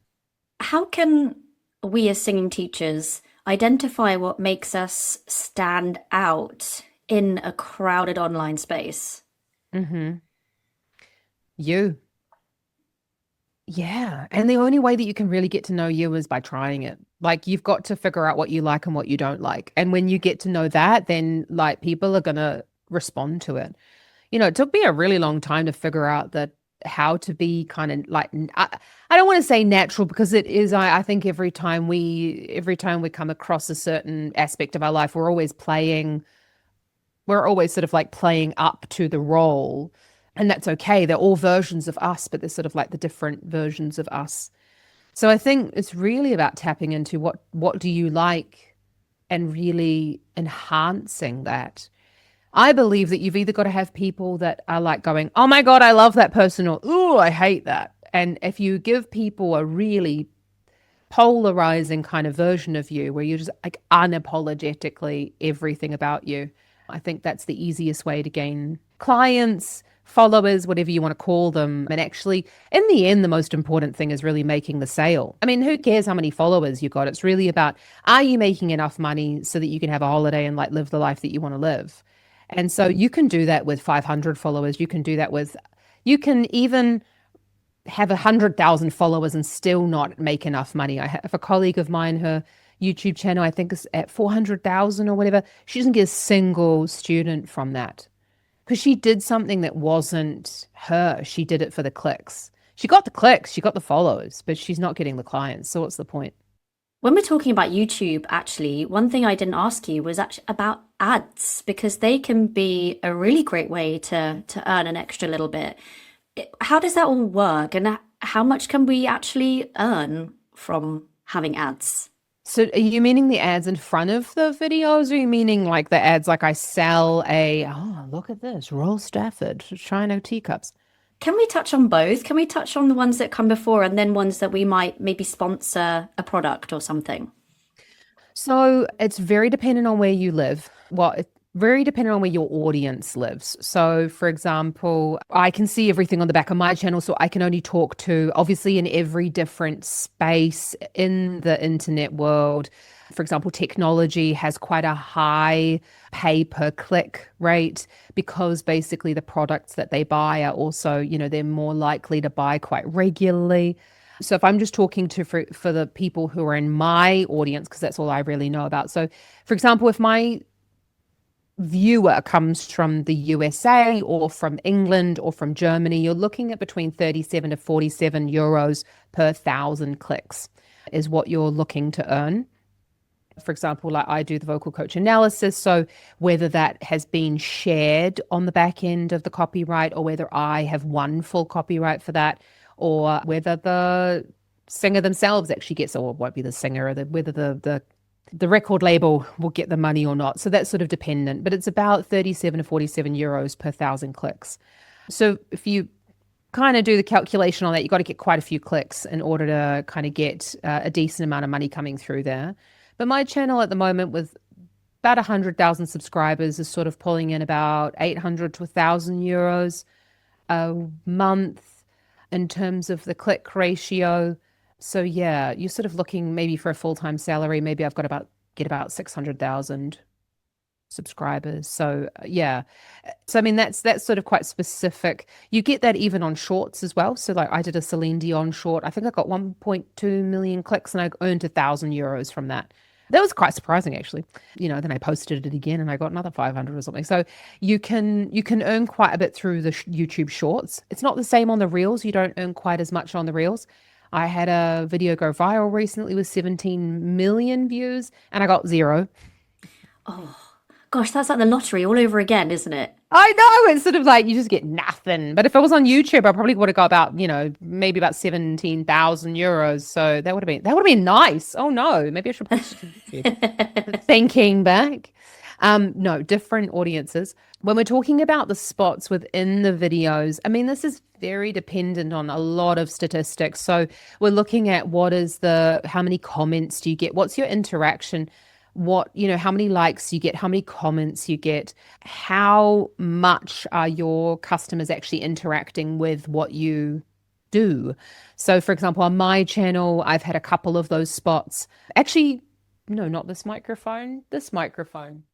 How can we as singing teachers identify what makes us stand out in a crowded online space? You. Yeah. And the only way that you can really get to know you is by trying it. Like, you've got to figure out what you like and what you don't like. And when you get to know that, then like people are going to respond to it. It took me a really long time to figure out that how to be kind of like, I don't want to say natural, because it is, I think every time we come across a certain aspect of our life, we're always sort of like playing up to the role. And that's okay. They're all versions of us, but they're sort of like the different versions of us. So I think it's really about tapping into what do you like, and really enhancing that. I believe that you've either got to have people that are like going, oh my God, I love that person, or, ooh, I hate that. And if you give people a really polarizing kind of version of you, where you're just like unapologetically everything about you, I think that's the easiest way to gain clients, followers, whatever you want to call them. And actually, in the end, the most important thing is really making the sale. I mean, who cares how many followers you got? It's really about, are you making enough money so that you can have a holiday and like live the life that you want to live? And so you can do that with 500 followers. You can even have 100,000 followers and still not make enough money. I have a colleague of mine, her YouTube channel, I think, is at 400,000 or whatever. She doesn't get a single student from that, because she did something that wasn't her. She did it for the clicks. She got the clicks, she got the followers, but she's not getting the clients. So what's the point? When we're talking about YouTube, actually, one thing I didn't ask you was actually about ads, because they can be a really great way to earn an extra little bit. How does that all work, and how much can we actually earn from having ads? So are you meaning the ads in front of the videos, or are you meaning like the ads like I sell look at this, Royal Stafford China teacups? Can we touch on both? Can we touch on the ones that come before, and then ones that we might maybe sponsor a product or something? So it's very dependent on where you live. Well, it's very dependent on where your audience lives. So for example, I can see everything on the back of my channel, so I can only talk to, obviously, in every different space in the internet world. For example, technology has quite a high pay per click rate, because basically the products that they buy are also, they're more likely to buy quite regularly. So if I'm just talking for the people who are in my audience, because that's all I really know about. So for example, if my viewer comes from the USA or from England or from Germany, you're looking at between 37 to 47 euros per 1,000 clicks is what you're looking to earn. For example, like I do the vocal coach analysis. So whether that has been shared on the back end of the copyright, or whether I have won full copyright for that, or whether the singer themselves actually gets, or it won't be the singer, or whether the record label will get the money or not. So that's sort of dependent, but it's about 37 to 47 euros per 1,000 clicks. So if you kind of do the calculation on that, you've got to get quite a few clicks in order to kind of get a decent amount of money coming through there. But my channel at the moment, with about 100,000 subscribers, is sort of pulling in about 800 to 1,000 euros a month in terms of the click ratio. So yeah, you're sort of looking maybe for a full-time salary. Maybe I've got get about 600,000 subscribers. So yeah. So I mean, that's sort of quite specific. You get that even on shorts as well. So like I did a Celine Dion short. I think I got 1.2 million clicks, and I earned 1,000 euros from that. That was quite surprising, actually. Then I posted it again and I got another 500 or something. So you can earn quite a bit through the YouTube Shorts. It's not the same on the Reels. You don't earn quite as much on the Reels. I had a video go viral recently with 17 million views and I got 0. Oh, gosh, that's like the lottery all over again, isn't it? I know, it's sort of like you just get nothing. But if it was on YouTube, I probably would have got about, maybe about 17,000 euros. So that would have been nice. Oh no, maybe I should post it to YouTube. Thinking back. No, different audiences. When we're talking about the spots within the videos, I mean, this is very dependent on a lot of statistics. So we're looking at how many comments do you get? What's your interaction? How many likes you get, how many comments you get, how much are your customers actually interacting with what you do. So for example, on my channel, I've had a couple of those spots. Actually, no, not this microphone, this microphone.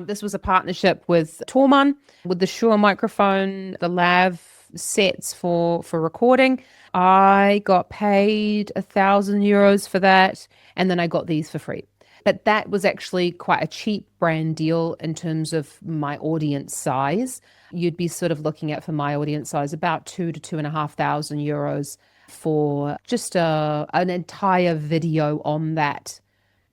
This was a partnership with Torman, with the Shure microphone, the lav sets for recording. I got paid 1,000 euros for that, and then I got these for free. But that was actually quite a cheap brand deal in terms of my audience size. You'd be sort of looking at, for my audience size, about 2,000 to 2,500 euros for just an entire video on that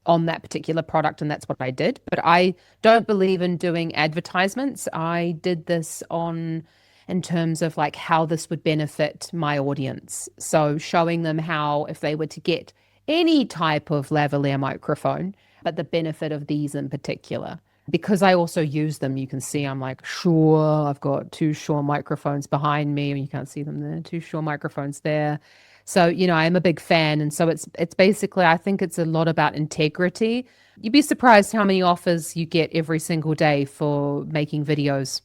particular product, and that's what I did. But I don't believe in doing advertisements. I did this in terms of like how this would benefit my audience. So showing them how, if they were to get any type of lavalier microphone, but the benefit of these in particular, because I also use them. You can see I'm like, Shure, I've got 2 Shure microphones behind me, and you can't see them there, 2 Shure microphones there. So, I'm a big fan. And so it's basically, I think it's a lot about integrity. You'd be surprised how many offers you get every single day for making videos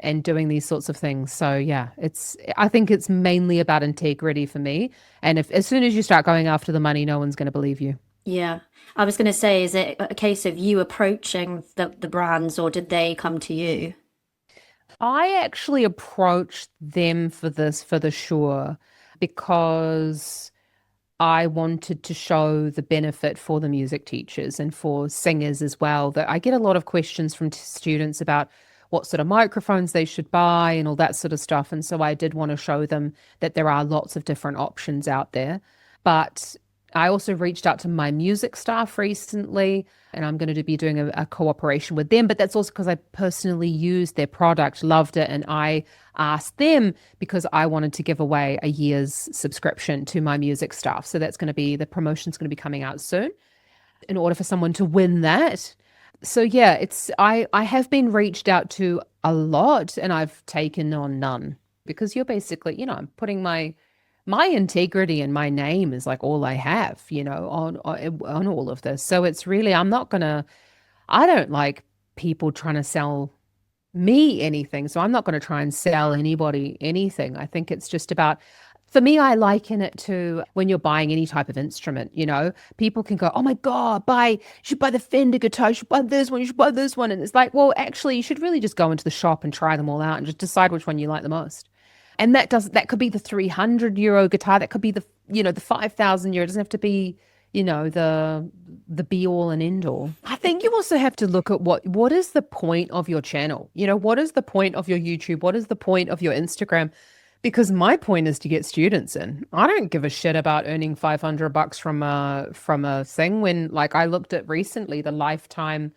and doing these sorts of things. So yeah, I think it's mainly about integrity for me. And as soon as you start going after the money, no one's going to believe you. Yeah. I was going to say, is it a case of you approaching the brands, or did they come to you? I actually approached them for the Shure, because I wanted to show the benefit for the music teachers and for singers as well. That I get a lot of questions from students about what sort of microphones they should buy and all that sort of stuff. And so I did want to show them that there are lots of different options out there. But I also reached out to my music staff recently, and I'm going to be doing a cooperation with them. But that's also because I personally used their product, loved it, and I asked them because I wanted to give away a year's subscription to my music staff. So the promotion's going to be coming out soon in order for someone to win that. So yeah, I have been reached out to a lot, and I've taken on none, because you're basically, I'm putting my integrity and my name is like all I have, on all of this. So it's really, I don't like people trying to sell me anything. So I'm not going to try and sell anybody anything. I think it's just about, for me, I liken it to when you're buying any type of instrument, people can go, oh my God, you should buy the Fender guitar, you should buy this one, you should buy this one. And it's like, well, actually, you should really just go into the shop and try them all out and just decide which one you like the most. And that could be the 300 euro guitar. That could be the 5,000 euro. It doesn't have to be, the be all and end all. I think you also have to look at what is the point of your channel? What is the point of your YouTube? What is the point of your Instagram? Because my point is to get students in. I don't give a shit about earning $500 from a thing, when, like, I looked at recently the lifetime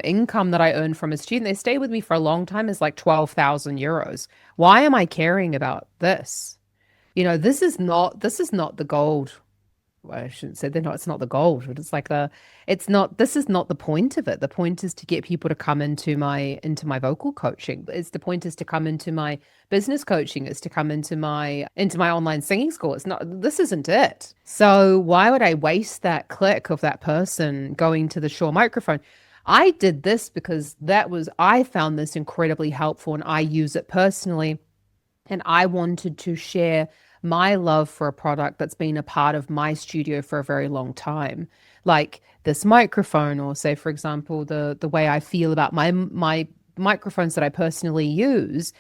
income that I earn from a student. They stay with me for a long time is like 12,000 euros. Why am I caring about this? This is not the gold. Well, I shouldn't say it's not the gold, but it's like this is not the point of it. The point is to get people to come into my vocal coaching. The point is to come into my business coaching, is to come into my online singing school. This isn't it. So why would I waste that click of that person going to the Shure microphone? I did this because I found this incredibly helpful, and I use it personally. And I wanted to share my love for a product that's been a part of my studio for a very long time, like this microphone, or say, for example, the way I feel about my microphones that I personally use.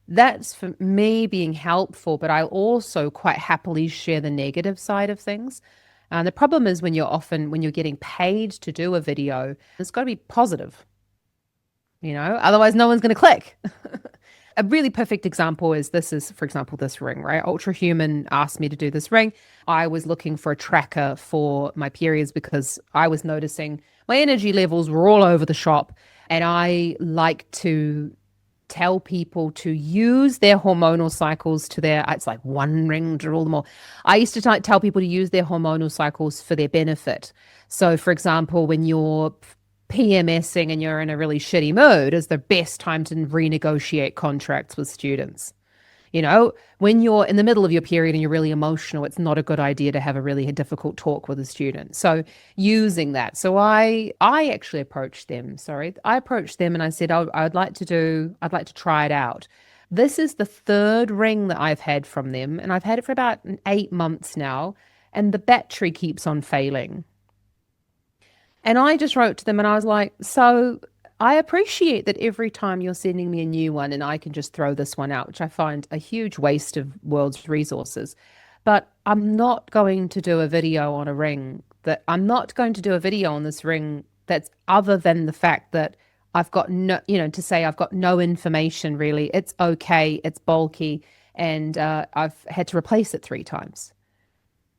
That's for me being helpful, but I'll also quite happily share the negative side of things. And the problem is when you're getting paid to do a video, it's got to be positive, otherwise no one's going to click. A really perfect example is, for example, this ring, right? Ultra Human asked me to do this ring. I was looking for a tracker for my periods because I was noticing my energy levels were all over the shop. And I like to tell people to use their hormonal cycles it's like one ring to rule them all. I used to tell people to use their hormonal cycles for their benefit. So, for example, when you're PMSing and you're in a really shitty mood, is the best time to renegotiate contracts with students. When you're in the middle of your period and you're really emotional, it's not a good idea to have a really difficult talk with a student. So using that. So I actually approached them. I approached them and I said, I'd like to try it out. This is the third ring that I've had from them, and I've had it for about 8 months now, and the battery keeps on failing. And I just wrote to them and I was like, so I appreciate that every time you're sending me a new one and I can just throw this one out, which I find a huge waste of world's resources. But I'm not going to do a video on this ring that's other than the fact that I've got I've got no information really. It's okay, it's bulky, and I've had to replace it 3 times.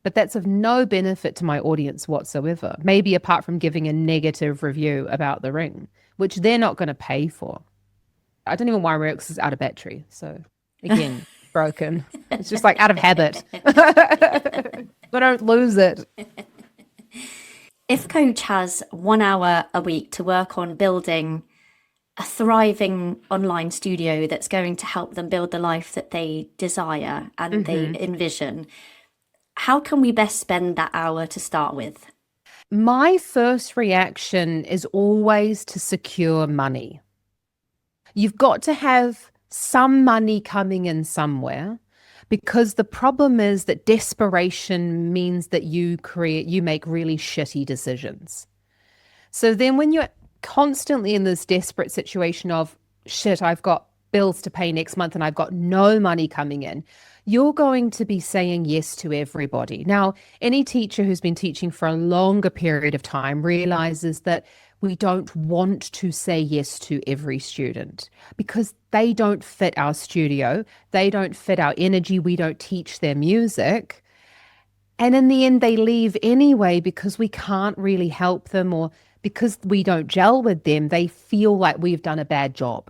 But that's of no benefit to my audience whatsoever, maybe apart from giving a negative review about the ring, which they're not going to pay for. I don't even worry because it's out of battery. So again, broken. It's just like out of habit. But don't lose it. If Coach has 1 hour a week to work on building a thriving online studio that's going to help them build the life that they desire and they envision, how can we best spend that hour to start with? My first reaction is always to secure money. You've got to have some money coming in somewhere, because the problem is that desperation means that you make really shitty decisions. So then when you're constantly in this desperate situation of, shit, I've got bills to pay next month and I've got no money coming in, you're going to be saying yes to everybody. Now, any teacher who's been teaching for a longer period of time realizes that we don't want to say yes to every student because they don't fit our studio. They don't fit our energy. We don't teach their music. And in the end, they leave anyway because we can't really help them, or because we don't gel with them, they feel like we've done a bad job.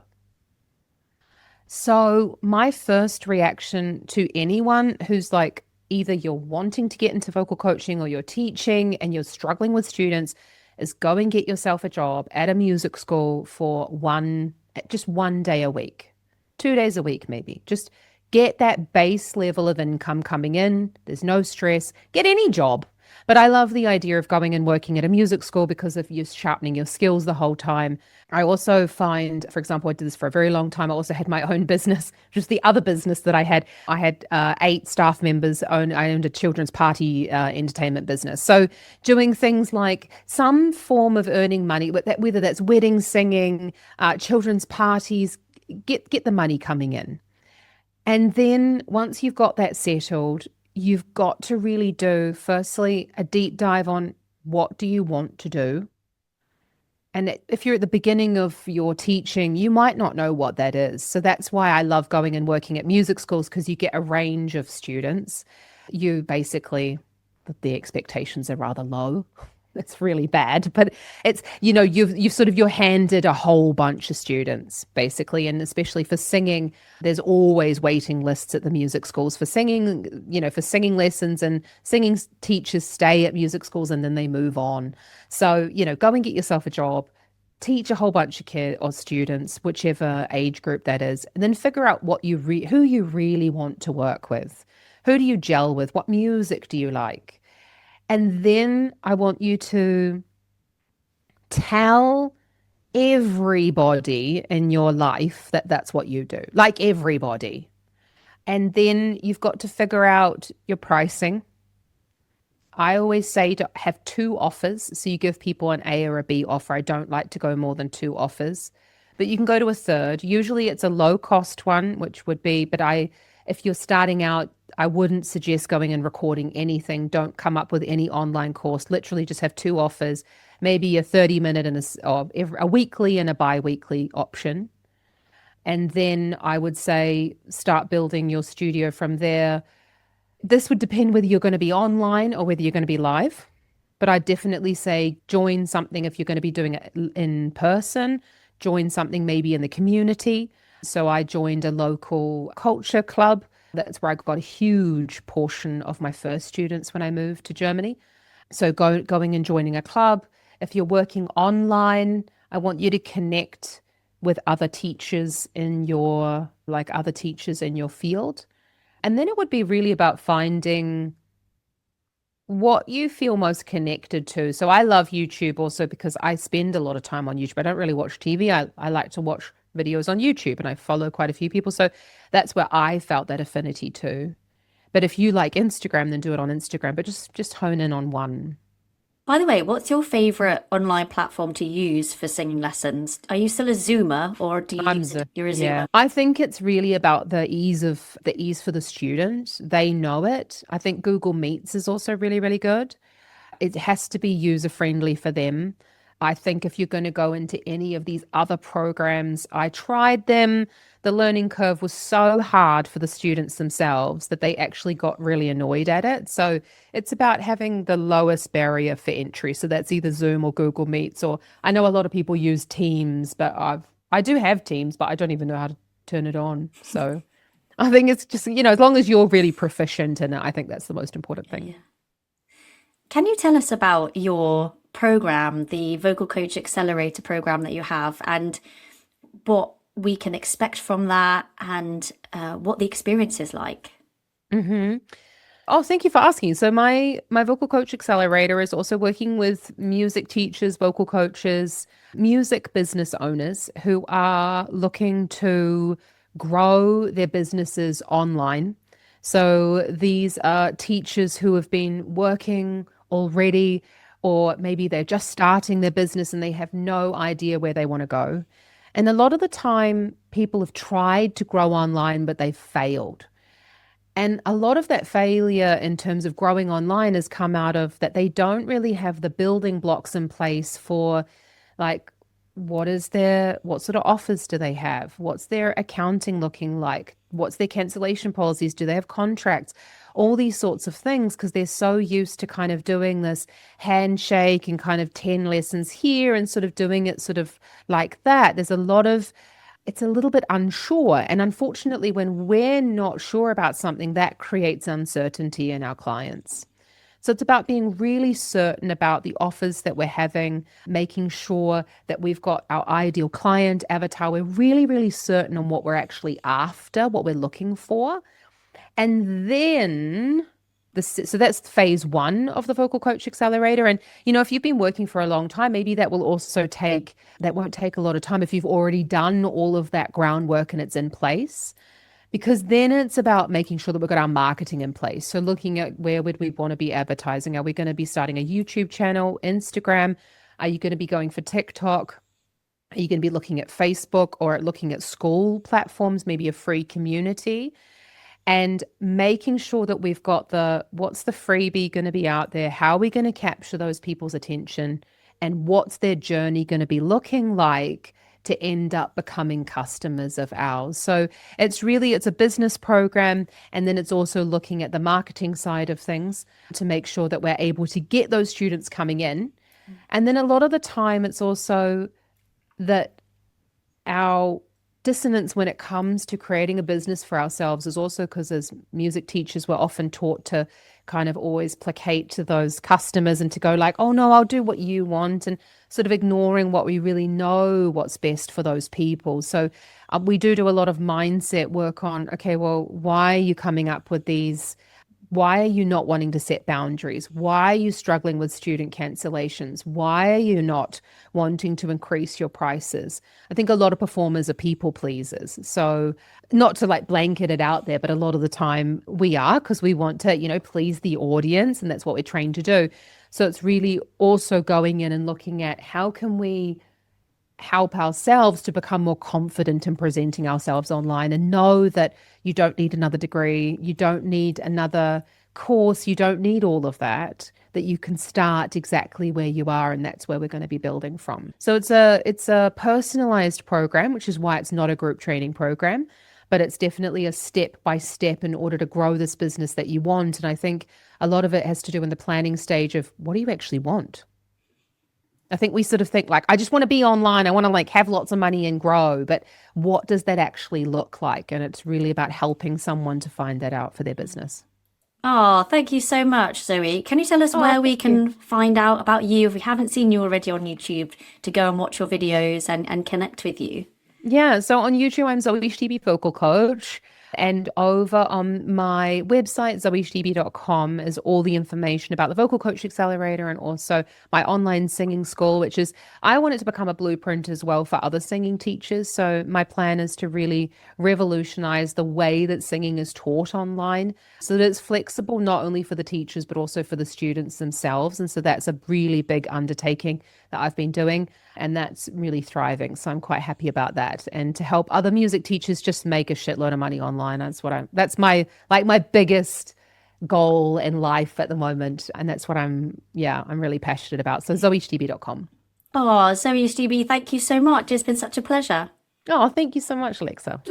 So my first reaction to anyone who's like, either you're wanting to get into vocal coaching or you're teaching and you're struggling with students, is go and get yourself a job at a music school for just 1 day a week, 2 days a week, maybe. Just get that base level of income coming in. There's no stress. Get any job. But I love the idea of going and working at a music school because of you sharpening your skills the whole time. I also find, for example, I did this for a very long time. I also had my own business, just the other business that I had. I had 8 staff members. I owned a children's party entertainment business. So doing things like some form of earning money, whether that's weddings, singing, children's parties, get the money coming in. And then once you've got that settled, you've got to really do, firstly, a deep dive on what do you want to do. And if you're at the beginning of your teaching, you might not know what that is. So that's why I love going and working at music schools, because you get a range of students. You basically, the expectations are rather low. It's really bad, but it's, you're handed a whole bunch of students basically. And especially for singing, there's always waiting lists at the music schools for singing, for singing lessons, and singing teachers stay at music schools and then they move on. So, go and get yourself a job, teach a whole bunch of kids or students, whichever age group that is, and then figure out who you really want to work with. Who do you gel with? What music do you like? And then I want you to tell everybody in your life that that's what you do, like everybody. And then you've got to figure out your pricing. I always say to have 2 offers. So you give people an A or a B offer. I don't like to go more than 2 offers, but you can go to a third. Usually it's a low cost one, which would be, if you're starting out, I wouldn't suggest going and recording anything. Don't come up with any online course. Literally just have two offers, maybe a 30-minute and a weekly and a bi-weekly option. And then I would say start building your studio from there. This would depend whether you're going to be online or whether you're going to be live. But I definitely say join something if you're going to be doing it in person. Join something maybe in the community. So I joined a local culture club. That's where I got a huge portion of my first students when I moved to Germany. So going and joining a club. If you're working online, I want you to connect with other teachers in your field. And then it would be really about finding what you feel most connected to. So I love YouTube also because I spend a lot of time on YouTube. I don't really watch TV. I like to watch videos on YouTube, and I follow quite a few people. So that's where I felt that affinity too. But if you like Instagram, then do it on Instagram, but just hone in on one. By the way, what's your favorite online platform to use for singing lessons? Are you still a Zoomer, or you're a Zoomer? Yeah. I think it's really about the ease for the student. They know it. I think Google Meets is also really, really good. It has to be user friendly for them. I think if you're going to go into any of these other programs, I tried them. The learning curve was so hard for the students themselves that they actually got really annoyed at it. So it's about having the lowest barrier for entry. So that's either Zoom or Google Meets, or I know a lot of people use Teams, but I do have Teams, but I don't even know how to turn it on. So I think it's just, as long as you're really proficient in it, I think that's the most important thing. Yeah. Can you tell us about your program, the Vocal Coach Accelerator program that you have, and what we can expect from that, and what the experience is like? Mm-hmm. Oh, thank you for asking. So my Vocal Coach Accelerator is also working with music teachers, vocal coaches, music business owners who are looking to grow their businesses online. So these are teachers who have been working already, or maybe they're just starting their business and they have no idea where they want to go. And a lot of the time, people have tried to grow online, but they've failed. And a lot of that failure in terms of growing online has come out of that they don't really have the building blocks in place for, like, what sort of offers do they have? What's their accounting looking like? What's their cancellation policies? Do they have contracts? All these sorts of things, because they're so used to kind of doing this handshake and kind of 10 lessons here and sort of doing it sort of like that. It's a little bit unsure. And unfortunately, when we're not sure about something, that creates uncertainty in our clients. So it's about being really certain about the offers that we're having, making sure that we've got our ideal client avatar. We're really, really certain on what we're actually after, what we're looking for. And then, so that's phase one of the Vocal Coach Accelerator. And, if you've been working for a long time, maybe that won't take a lot of time if you've already done all of that groundwork and it's in place. Because then it's about making sure that we've got our marketing in place. So looking at where would we want to be advertising? Are we going to be starting a YouTube channel, Instagram? Are you going to be going for TikTok? Are you going to be looking at Facebook or looking at school platforms, maybe a free community? And making sure that we've got what's the freebie going to be out there? How are we going to capture those people's attention? And what's their journey going to be looking like to end up becoming customers of ours? So it's a business program. And then it's also looking at the marketing side of things to make sure that we're able to get those students coming in. And then a lot of the time, it's also that our dissonance when it comes to creating a business for ourselves is also because as music teachers, we're often taught to kind of always placate to those customers and to go like, oh no, I'll do what you want, and sort of ignoring what we really know what's best for those people. So we do a lot of mindset work on, okay, well, why are you coming up with these? Why are you not wanting to set boundaries? Why are you struggling with student cancellations? Why are you not wanting to increase your prices? I think a lot of performers are people pleasers. So not to like blanket it out there, but a lot of the time we are, because we want to, please the audience, and that's what we're trained to do. So it's really also going in and looking at how can we help ourselves to become more confident in presenting ourselves online, and know that you don't need another degree, you don't need another course, you don't need all of that, that you can start exactly where you are, and that's where we're going to be building from. So it's a personalized program, which is why it's not a group training program, but it's definitely a step by step in order to grow this business that you want. And I think a lot of it has to do in the planning stage of, what do you actually want? I think we sort of think like, I just want to be online, I want to like have lots of money and grow, but what does that actually look like? And it's really about helping someone to find that out for their business. Oh, thank you so much, Zoe. Can you tell us where we can find out about you if we haven't seen you already on YouTube, to go and watch your videos and connect with you? Yeah, so on YouTube, I'm Zoe Stibi, vocal coach. And over on my website, zoestibi.com, is all the information about the Vocal Coach Accelerator, and also my online singing school, which is, I want it to become a blueprint as well for other singing teachers. So my plan is to really revolutionize the way that singing is taught online, so that it's flexible not only for the teachers, but also for the students themselves. And so that's a really big undertaking that I've been doing, and that's really thriving. So I'm quite happy about that. And to help other music teachers just make a shitload of money online. That's my biggest goal in life at the moment. And that's what I'm really passionate about. So zoestibi.com. Oh, Zoe Stibi, thank you so much. It's been such a pleasure. Oh, thank you so much, Alexa.